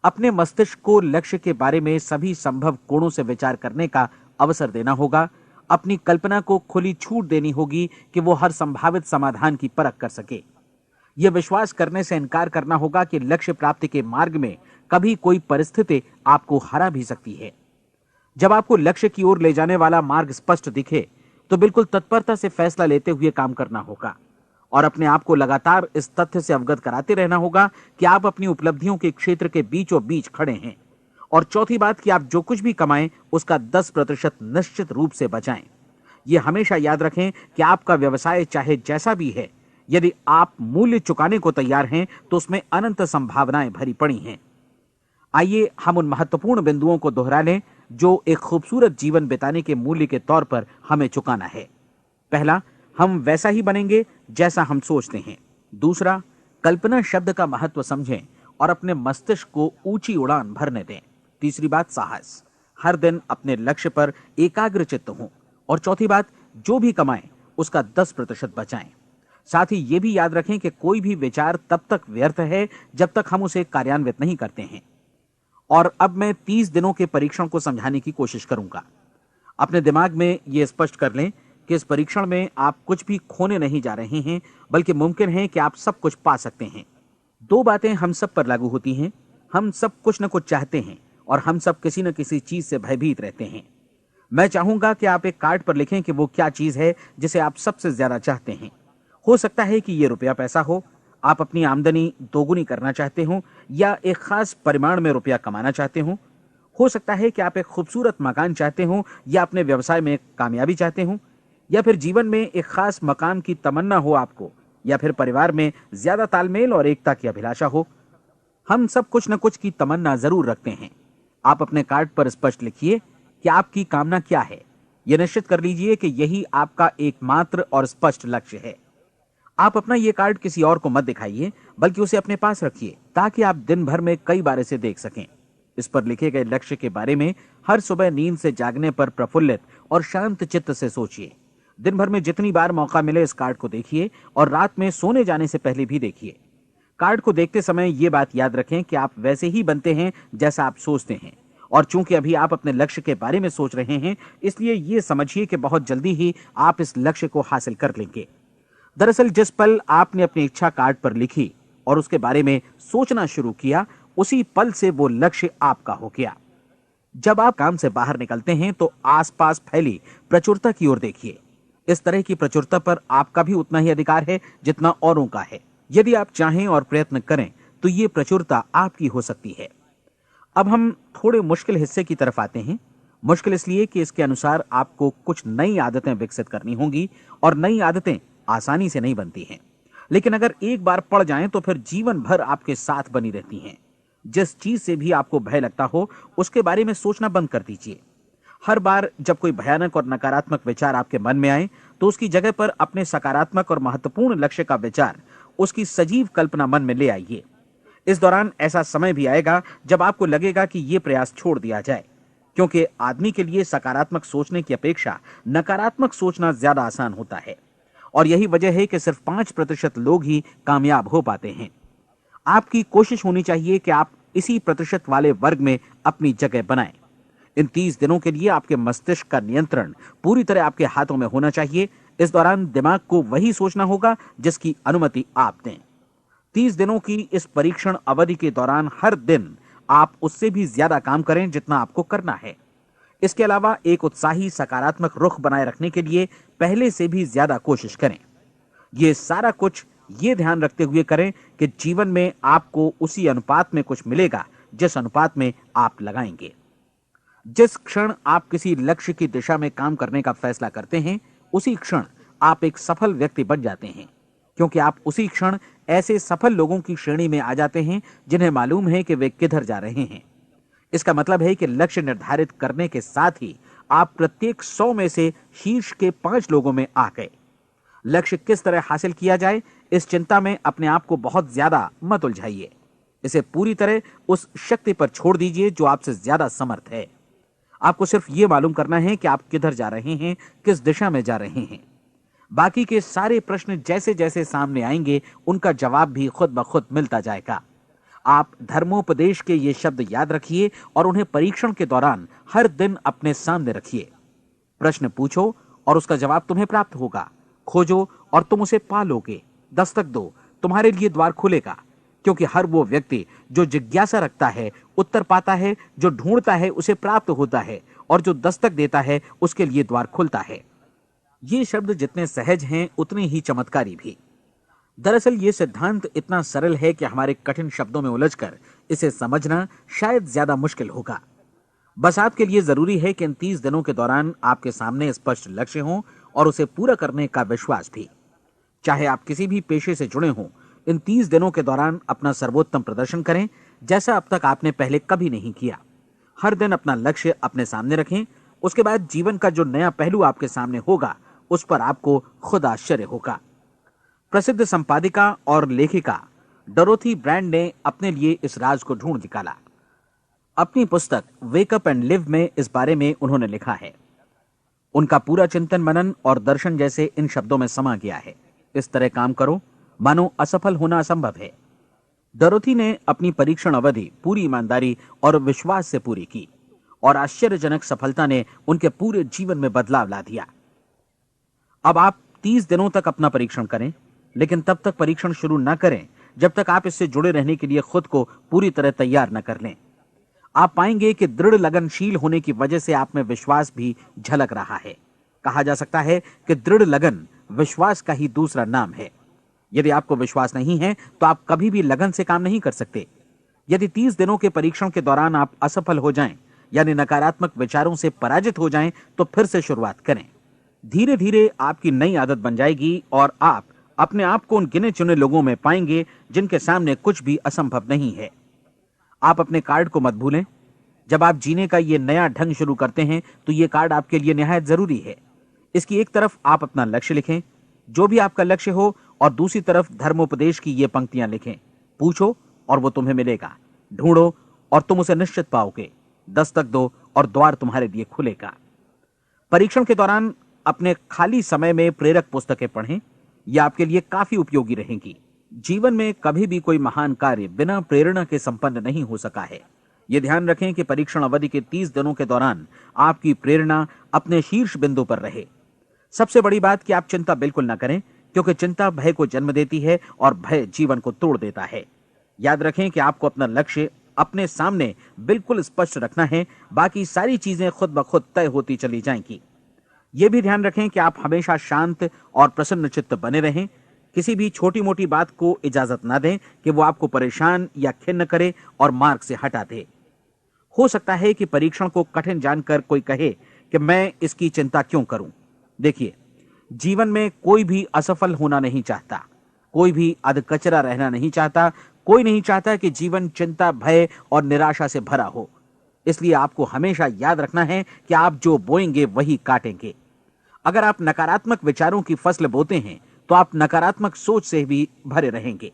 अपने मस्तिष्क को लक्ष्य के बारे में सभी संभव कोणों से विचार करने का अवसर देना होगा। अपनी कल्पना को खुली छूट देनी होगी कि वो हर संभावित समाधान की परख कर सके। यह विश्वास करने से इनकार करना होगा कि लक्ष्य प्राप्ति के मार्ग में कभी कोई परिस्थिति आपको हरा भी सकती है। जब आपको लक्ष्य की ओर ले जाने वाला मार्ग स्पष्ट दिखे तो बिल्कुल तत्परता से फैसला लेते हुए काम करना होगा और अपने आप को लगातार इस तथ्य से अवगत कराते रहना होगा कि आप अपनी उपलब्धियों के क्षेत्र के बीचों बीच खड़े हैं। और चौथी बात कि आप जो कुछ भी कमाएं उसका 10% निश्चित रूप से बचाएं। यह हमेशा याद रखें कि आपका व्यवसाय चाहे जैसा भी है, यदि आप मूल्य चुकाने को तैयार हैं तो उसमें अनंत संभावनाएं भरी पड़ी हैं। आइए हम उन महत्वपूर्ण बिंदुओं को दोहरा लें जो एक खूबसूरत जीवन बिताने के मूल्य के तौर पर हमें चुकाना है। पहला, हम वैसा ही बनेंगे जैसा हम सोचते हैं। दूसरा, कल्पना शब्द का महत्व समझें और अपने मस्तिष्क को ऊंची उड़ान भरने दें। तीसरी बात, साहस, हर दिन अपने लक्ष्य पर एकाग्र चित्त हों। और चौथी बात, जो भी कमाएं उसका 10% बचाएं। साथ ही यह भी याद रखें कि कोई भी विचार तब तक व्यर्थ है जब तक हम उसे कार्यान्वित नहीं करते हैं। और अब मैं 30 दिनों के परीक्षण को समझाने की कोशिश करूंगा। अपने दिमाग में यह स्पष्ट कर लें कि इस परीक्षण में आप कुछ भी खोने नहीं जा रहे हैं, बल्कि मुमकिन है कि आप सब कुछ पा सकते हैं। दो बातें हम सब पर लागू होती हैं। हम सब कुछ न कुछ चाहते हैं और हम सब किसी न किसी चीज से भयभीत रहते हैं। मैं चाहूंगा कि आप एक कार्ड पर लिखें कि वो क्या चीज है जिसे आप सबसे ज्यादा चाहते हैं। हो सकता है कि ये रुपया पैसा हो, आप अपनी आमदनी दोगुनी करना चाहते हो, या एक खास परिमाण में रुपया कमाना चाहते हो सकता है कि आप एक खूबसूरत मकान चाहते हो, या अपने व्यवसाय में कामयाबी चाहते हो, या फिर जीवन में एक खास मकाम की तमन्ना हो आपको, या फिर परिवार में ज्यादा तालमेल और एकता की अभिलाषा हो। हम सब कुछ न कुछ की तमन्ना जरूर रखते हैं। आप अपने कार्ड पर स्पष्ट लिखिए कि आपकी कामना क्या है। यह निश्चित कर लीजिए कि यही आपका एकमात्र और स्पष्ट लक्ष्य है। आप अपना यह कार्ड किसी और को मत दिखाइए, बल्कि उसे अपने पास रखिए ताकि आप दिन भर में कई बार इसे देख सकें। इस पर लिखे गए लक्ष्य के बारे में हर सुबह नींद से जागने पर प्रफुल्लित और शांत चित्त से सोचिए। दिन भर में जितनी बार मौका मिले इस कार्ड को देखिए और रात में सोने जाने से पहले भी देखिए। कार्ड को देखते समय यह बात याद रखें कि आप वैसे ही बनते हैं जैसा आप सोचते हैं। और चूंकि अभी आप अपने लक्ष्य के बारे में सोच रहे हैं, इसलिए यह समझिए कि बहुत जल्दी ही आप इस लक्ष्य को हासिल कर लेंगे। दरअसल जिस पल आपने अपनी इच्छा कार्ड पर लिखी और उसके बारे में सोचना शुरू किया, उसी पल से वो लक्ष्य आपका हो गया। जब आप काम से बाहर निकलते हैं तो आसपास फैली प्रचुरता की ओर देखिए। इस तरह की प्रचुरता पर आपका भी उतना ही अधिकार है जितना औरों का है। यदि आप चाहें और प्रयत्न करें तो ये प्रचुरता आपकी हो सकती है। अब हम थोड़े मुश्किल हिस्से की तरफ आते हैं। मुश्किल इसलिए कि इसके अनुसार आपको कुछ नई आदतें विकसित करनी होंगी और नई आदतें आसानी से नहीं बनती हैं, लेकिन अगर एक बार पड़ जाएं तो फिर जीवन भर आपके साथ बनी रहती हैं। जिस चीज से भी आपको भय लगता हो उसके बारे में सोचना बंद कर दीजिए। हर बार जब कोई भयानक और नकारात्मक विचार आपके मन में आए तो उसकी जगह पर अपने सकारात्मक और महत्वपूर्ण लक्ष्य का विचार, उसकी सजीव कल्पना मन में ले आइए। इस दौरान ऐसा समय भी आएगा जब आपको लगेगा कि यह प्रयास छोड़ दिया जाए, क्योंकि आदमी के लिए सकारात्मक सोचने की अपेक्षा नकारात्मक सोचना ज्यादा आसान होता है। और यही वजह है कि सिर्फ 5% लोग ही कामयाब हो पाते हैं। आपकी कोशिश होनी चाहिए कि आप इसी प्रतिशत वाले वर्ग में अपनी जगह बनाएं। इन 30 दिनों के लिए आपके मस्तिष्क का नियंत्रण पूरी तरह आपके हाथों में होना चाहिए। इस दौरान दिमाग को वही सोचना होगा जिसकी अनुमति आप दें। 30 दिनों की इस परीक्षण अवधि के दौरान हर दिन आप उससे भी ज्यादा काम करें जितना आपको करना है। इसके अलावा एक उत्साही सकारात्मक रुख बनाए रखने के लिए पहले से भी ज्यादा कोशिश करें। ये सारा कुछ ये ध्यान रखते हुए करें कि जीवन में आपको उसी अनुपात में कुछ मिलेगा जिस अनुपात में आप लगाएंगे। जिस क्षण आप किसी लक्ष्य की दिशा में काम करने का फैसला करते हैं, उसी क्षण आप एक सफल व्यक्ति बन जाते हैं, क्योंकि आप उसी क्षण ऐसे सफल लोगों की श्रेणी में आ जाते हैं जिन्हें मालूम है कि वे किधर जा रहे हैं। इसका मतलब है कि लक्ष्य निर्धारित करने के साथ ही आप प्रत्येक 100 में से शीर्ष के 5 लोगों में आ गए। लक्ष्य किस तरह हासिल किया जाए, इस चिंता में अपने आप को बहुत ज्यादा मत उलझाइए। इसे पूरी तरह उस शक्ति पर छोड़ दीजिए जो आपसे ज्यादा समर्थ है। आपको सिर्फ यह मालूम करना है कि आप किधर जा रहे हैं, किस दिशा में जा रहे हैं। बाकी के सारे प्रश्न जैसे जैसे सामने आएंगे उनका जवाब भी खुद ब खुद मिलता जाएगा। आप धर्मोपदेश के ये शब्द याद रखिए और उन्हें परीक्षण के दौरान हर दिन अपने सामने रखिए। प्रश्न पूछो और उसका जवाब तुम्हें प्राप्त होगा। खोजो और तुम उसे पा लोगे। दस्तक दो, तुम्हारे लिए द्वार खुलेगा, क्योंकि हर वो व्यक्ति जो जिज्ञासा रखता है उत्तर पाता है, जो ढूंढता है उसे प्राप्त होता है, और जो दस्तक देता है उसके लिए द्वार खुलता है। ये शब्द जितने सहज हैं उतने ही चमत्कारी भी। दरअसल ये सिद्धांत इतना सरल है कि हमारे कठिन शब्दों में उलझकर इसे समझना शायद ज्यादा मुश्किल होगा। बस आपके लिए जरूरी है कि इन 30 दिनों के दौरान आपके सामने स्पष्ट लक्ष्य हो और उसे पूरा करने का विश्वास भी। चाहे आप किसी भी पेशे से जुड़े हों, इन 30 दिनों के दौरान अपना सर्वोत्तम प्रदर्शन करें, जैसा अब तक आपने पहले कभी नहीं किया। हर दिन अपना लक्ष्य अपने सामने रखें। उसके बाद जीवन का जो नया पहलू आपके सामने होगा उस पर आपको खुद आश्चर्य होगा। प्रसिद्ध संपादिका और लेखिका डोरोथी ब्रैंड ने अपने लिए इस राज को ढूंढ निकाला। अपनी पुस्तक वेक अप एंड लिव में इस बारे में उन्होंने लिखा है। उनका पूरा चिंतन मनन और दर्शन जैसे इन शब्दों में समा गया है। इस तरह काम करो मानो असफल होना असंभव है। डोरोथी ने अपनी परीक्षण अवधि पूरी ईमानदारी और विश्वास से पूरी की और आश्चर्यजनक सफलता ने उनके पूरे जीवन में बदलाव ला दिया। अब आप 30 दिनों तक अपना परीक्षण करें, लेकिन तब तक परीक्षण शुरू न करें जब तक आप इससे जुड़े रहने के लिए खुद को पूरी तरह तैयार न कर लें। आप पाएंगे कि दृढ़ लगनशील होने की वजह से आप में विश्वास भी झलक रहा है। कहा जा सकता है कि दृढ़ लगन विश्वास का ही दूसरा नाम है। यदि आपको विश्वास नहीं है तो आप कभी भी लगन से काम नहीं कर सकते। यदि 30 दिनों के परीक्षण के दौरान आप असफल हो जाएं, यानी नकारात्मक विचारों से पराजित हो जाएं, तो फिर से शुरुआत करें। धीरे धीरे आपकी नई आदत बन जाएगी और आप अपने आप को उन गिने चुने लोगों में पाएंगे जिनके सामने कुछ भी असंभव नहीं है। आप अपने कार्ड को मत भूलें। जब आप जीने का ये नया ढंग शुरू करते हैं तो ये कार्ड आपके लिए निहायत जरूरी है। इसकी एक तरफ आप अपना लक्ष्य लिखें, जो भी आपका लक्ष्य हो, और दूसरी तरफ धर्मोपदेश की ये पंक्तियां लिखें। पूछो और वो तुम्हें मिलेगा, ढूंढो और तुम उसे निश्चित पाओगे, दस्तक दो और द्वार तुम्हारे लिए खुलेगा। परीक्षण के दौरान अपने खाली समय में प्रेरक पुस्तकें पढ़ें। यह आपके लिए काफी उपयोगी रहेंगी। जीवन में कभी भी कोई महान कार्य बिना प्रेरणा के संपन्न नहीं हो सका है। यह ध्यान रखें कि परीक्षण अवधि के 30 दिनों के दौरान आपकी प्रेरणा अपने शीर्ष बिंदु पर रहे। सबसे बड़ी बात कि आप चिंता बिल्कुल ना करें, क्योंकि चिंता भय को जन्म देती है और भय जीवन को तोड़ देता है। याद रखें कि आपको अपना लक्ष्य अपने सामने बिल्कुल स्पष्ट रखना है, बाकी सारी चीजें खुद ब खुद तय होती चली जाएंगी। यह भी ध्यान रखें कि आप हमेशा शांत और प्रसन्न चित्त बने रहें। किसी भी छोटी मोटी बात को इजाजत ना दें कि वो आपको परेशान या खिन्न करे और मार्ग से हटा दे। हो सकता है कि परीक्षण को कठिन जानकर कोई कहे कि मैं इसकी चिंता क्यों करूं। देखिए, जीवन में कोई भी असफल होना नहीं चाहता, कोई भी अधकचरा रहना नहीं चाहता, कोई नहीं चाहता कि जीवन चिंता, भय और निराशा से भरा हो। इसलिए आपको हमेशा याद रखना है कि आप जो बोएंगे वही काटेंगे। अगर आप नकारात्मक विचारों की फसल बोते हैं तो आप नकारात्मक सोच से भी भरे रहेंगे,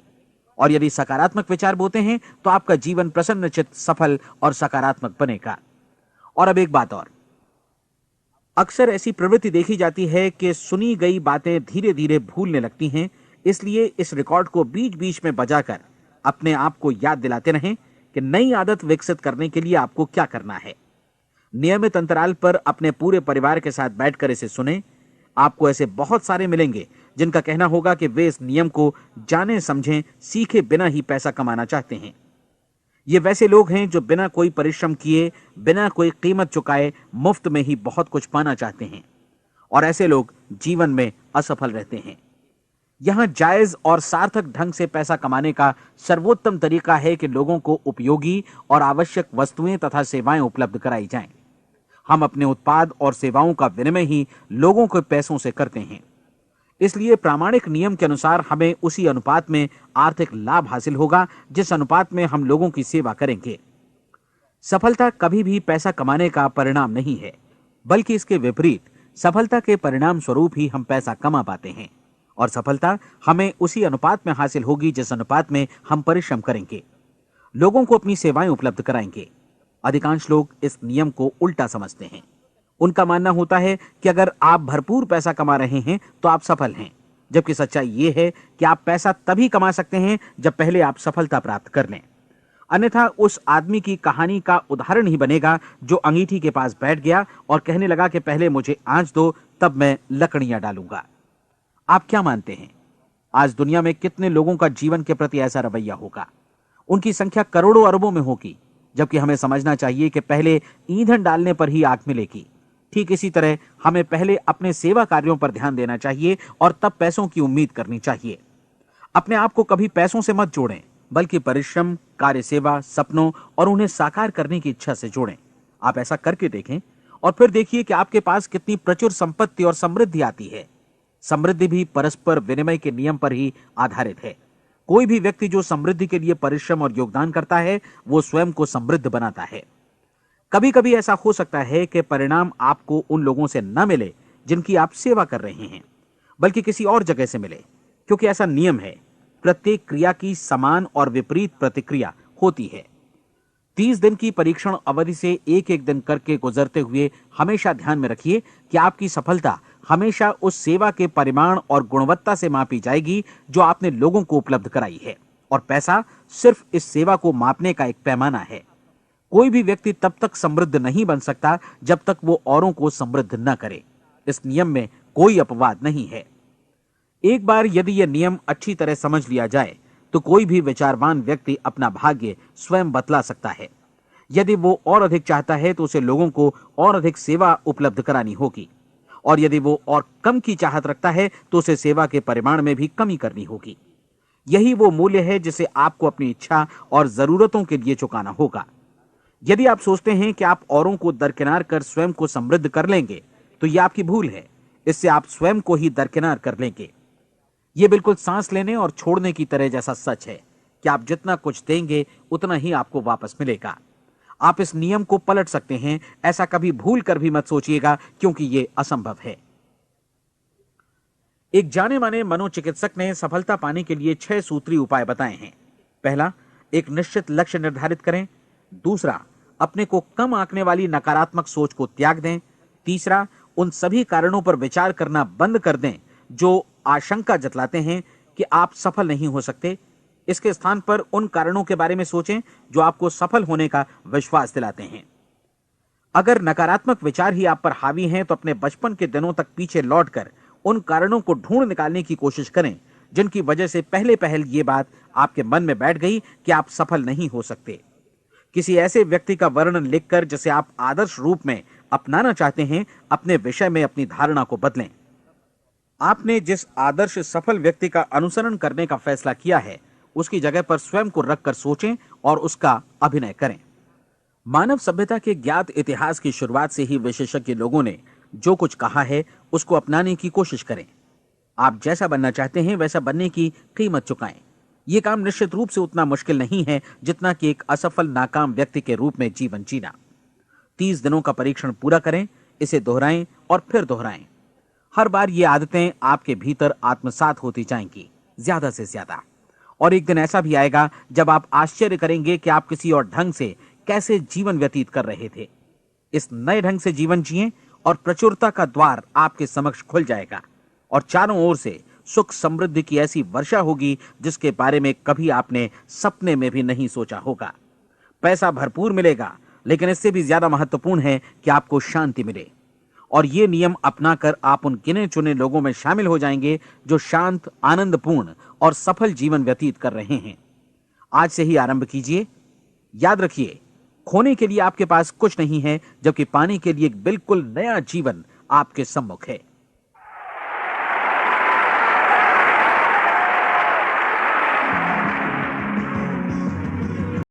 और यदि सकारात्मक विचार बोते हैं तो आपका जीवन प्रसन्नचित्त, सफल और सकारात्मक बनेगा। और अब एक बात और, अक्सर ऐसी प्रवृत्ति देखी जाती है कि सुनी गई बातें धीरे धीरे भूलने लगती हैं। इसलिए इस रिकॉर्ड को बीच बीच में बजाकर अपने आप को याद दिलाते रहें कि नई आदत विकसित करने के लिए आपको क्या करना है। नियमित अंतराल पर अपने पूरे परिवार के साथ बैठकर इसे सुनें। आपको ऐसे बहुत सारे मिलेंगे जिनका कहना होगा कि वे इस नियम को जाने समझें सीखे बिना ही पैसा कमाना चाहते हैं। ये वैसे लोग हैं जो बिना कोई परिश्रम किए, बिना कोई कीमत चुकाए मुफ्त में ही बहुत कुछ पाना चाहते हैं, और ऐसे लोग जीवन में असफल रहते हैं। यहां जायज और सार्थक ढंग से पैसा कमाने का सर्वोत्तम तरीका है कि लोगों को उपयोगी और आवश्यक वस्तुएं तथा सेवाएं उपलब्ध कराई जाएं। हम अपने उत्पाद और सेवाओं का विनिमय ही लोगों के पैसों से करते हैं। इसलिए प्रामाणिक नियम के अनुसार हमें उसी अनुपात में आर्थिक लाभ हासिल होगा जिस अनुपात में हम लोगों की सेवा करेंगे। सफलता कभी भी पैसा कमाने का परिणाम नहीं है, बल्कि इसके विपरीत सफलता के परिणाम स्वरूप ही हम पैसा कमा पाते हैं, और सफलता हमें उसी अनुपात में हासिल होगी जिस अनुपात में हम परिश्रम करेंगे, लोगों को अपनी सेवाएं उपलब्ध कराएंगे। अधिकांश लोग इस नियम को उल्टा समझते हैं। उनका मानना होता है कि अगर आप भरपूर पैसा कमा रहे हैं तो आप सफल हैं, जबकि सच्चाई यह है कि आप पैसा तभी कमा सकते हैं जब पहले आप सफलता प्राप्त कर लें। अन्यथा उस आदमी की कहानी का उदाहरण ही बनेगा जो अंगीठी के पास बैठ गया और कहने लगा कि पहले मुझे आंच दो, तब मैं लकड़ियां डालूंगा। आप क्या मानते हैं, आज दुनिया में कितने लोगों का जीवन के प्रति ऐसा रवैया होगा? उनकी संख्या करोड़ों अरबों में होगी, जबकि हमें समझना चाहिए कि पहले ईंधन डालने पर ही आग मिलेगी। ठीक इसी तरह हमें पहले अपने सेवा कार्यों पर ध्यान देना चाहिए और तब पैसों की उम्मीद करनी चाहिए। अपने आप को कभी पैसों से मत जोड़ें, बल्कि परिश्रम, कार्य सेवा, सपनों और उन्हें साकार करने की इच्छा से जोड़ें। आप ऐसा करके देखें और फिर देखिए कि आपके पास कितनी प्रचुर संपत्ति और समृद्धि आती है। समृद्धि भी परस्पर विनिमय के नियम पर ही आधारित है। कोई भी व्यक्ति जो समृद्धि के लिए परिश्रम और योगदान करता है, वो स्वयं को समृद्ध बनाता है। कभी कभी ऐसा हो सकता है कि परिणाम आपको उन लोगों से न मिले जिनकी आप सेवा कर रहे हैं, बल्कि किसी और जगह से मिले, क्योंकि ऐसा नियम है, प्रत्येक क्रिया की समान और विपरीत प्रतिक्रिया होती है। 30 दिन की परीक्षण अवधि से एक एक दिन करके गुजरते हुए हमेशा ध्यान में रखिए कि आपकी सफलता हमेशा उस सेवा के परिमाण और गुणवत्ता से मापी जाएगी जो आपने लोगों को उपलब्ध कराई है, और पैसा सिर्फ इस सेवा को मापने का एक पैमाना है। कोई भी व्यक्ति तब तक समृद्ध नहीं बन सकता जब तक वो औरों को समृद्ध न करे। इस नियम में कोई अपवाद नहीं है। एक बार यदि यह नियम अच्छी तरह समझ लिया जाए तो कोई भी विचारवान व्यक्ति अपना भाग्य स्वयं बतला सकता है। यदि वो और अधिक चाहता है तो उसे लोगों को और अधिक सेवा उपलब्ध करानी होगी, और यदि वो और कम की चाहत रखता है तो उसे सेवा के परिमाण में भी कमी करनी होगी। यही वो मूल्य है जिसे आपको अपनी इच्छा और जरूरतों के लिए चुकाना होगा। यदि आप सोचते हैं कि आप औरों को दरकिनार कर स्वयं को समृद्ध कर लेंगे तो यह आपकी भूल है। इससे आप स्वयं को ही दरकिनार कर लेंगे। यह बिल्कुल सांस लेने और छोड़ने की तरह जैसा सच है कि आप जितना कुछ देंगे उतना ही आपको वापस मिलेगा। आप इस नियम को पलट सकते हैं, ऐसा कभी भूल कर भी मत सोचिएगा, क्योंकि यह असंभव है। एक जाने माने मनोचिकित्सक ने सफलता पाने के लिए 6 सूत्री उपाय बताए हैं। पहला, एक निश्चित लक्ष्य निर्धारित करें। दूसरा, अपने को कम आंकने वाली नकारात्मक सोच को त्याग दें। तीसरा, उन सभी कारणों पर विचार करना बंद कर दें जो आशंका जतलाते हैं कि आप सफल नहीं हो सकते। इसके स्थान पर उन कारणों के बारे में सोचें जो आपको सफल होने का विश्वास दिलाते हैं। अगर नकारात्मक विचार ही आप पर हावी हैं तो अपने बचपन के दिनों तक पीछे लौटकर उन कारणों को ढूंढ निकालने की कोशिश करें जिनकी वजह से पहले पहल ये बात आपके मन में बैठ गई कि आप सफल नहीं हो सकते। किसी ऐसे व्यक्ति का वर्णन लिखकर जिसे आप आदर्श रूप में अपनाना चाहते हैं, अपने विषय में अपनी धारणा को बदलें। आपने जिस आदर्श सफल व्यक्ति का अनुसरण करने का फैसला किया है, उसकी जगह पर स्वयं को रखकर सोचें और उसका अभिनय करें। मानव सभ्यता के ज्ञात इतिहास की शुरुआत से ही विशेषज्ञ लोगों ने जो कुछ कहा है उसको अपनाने की कोशिश करें। आप जैसा बनना चाहते हैं वैसा बनने की कीमत चुकाएं। यह काम निश्चित रूप से उतना मुश्किल नहीं है जितना कि एक असफल नाकाम व्यक्ति के रूप में जीवन जीना। 30 दिनों का परीक्षण पूरा करें, इसे दोहराएं और फिर दोहराएं। हर बार ये आदतें आपके भीतर आत्मसात होती जाएंगी, ज्यादा से ज्यादा। और एक दिन ऐसा भी आएगा जब आप आश्चर्य करेंगे कि आप किसी और ढंग से कैसे जीवन व्यतीत कर रहे थे। इस नए ढंग से जीवन जिएं और प्रचुरता का द्वार आपके समक्ष खुल जाएगा और चारों ओर से सुख समृद्धि की ऐसी वर्षा होगी जिसके बारे में कभी आपने सपने में भी नहीं सोचा होगा। पैसा भरपूर मिलेगा, लेकिन इससे भी ज्यादा महत्वपूर्ण है कि आपको शांति मिले। और ये नियम अपनाकर आप उन गिने चुने लोगों में शामिल हो जाएंगे जो शांत, आनंदपूर्ण और सफल जीवन व्यतीत कर रहे हैं। आज से ही आरंभ कीजिए। याद रखिए, खोने के लिए आपके पास कुछ नहीं है, जबकि पाने के लिए एक बिल्कुल नया जीवन आपके सम्मुख है।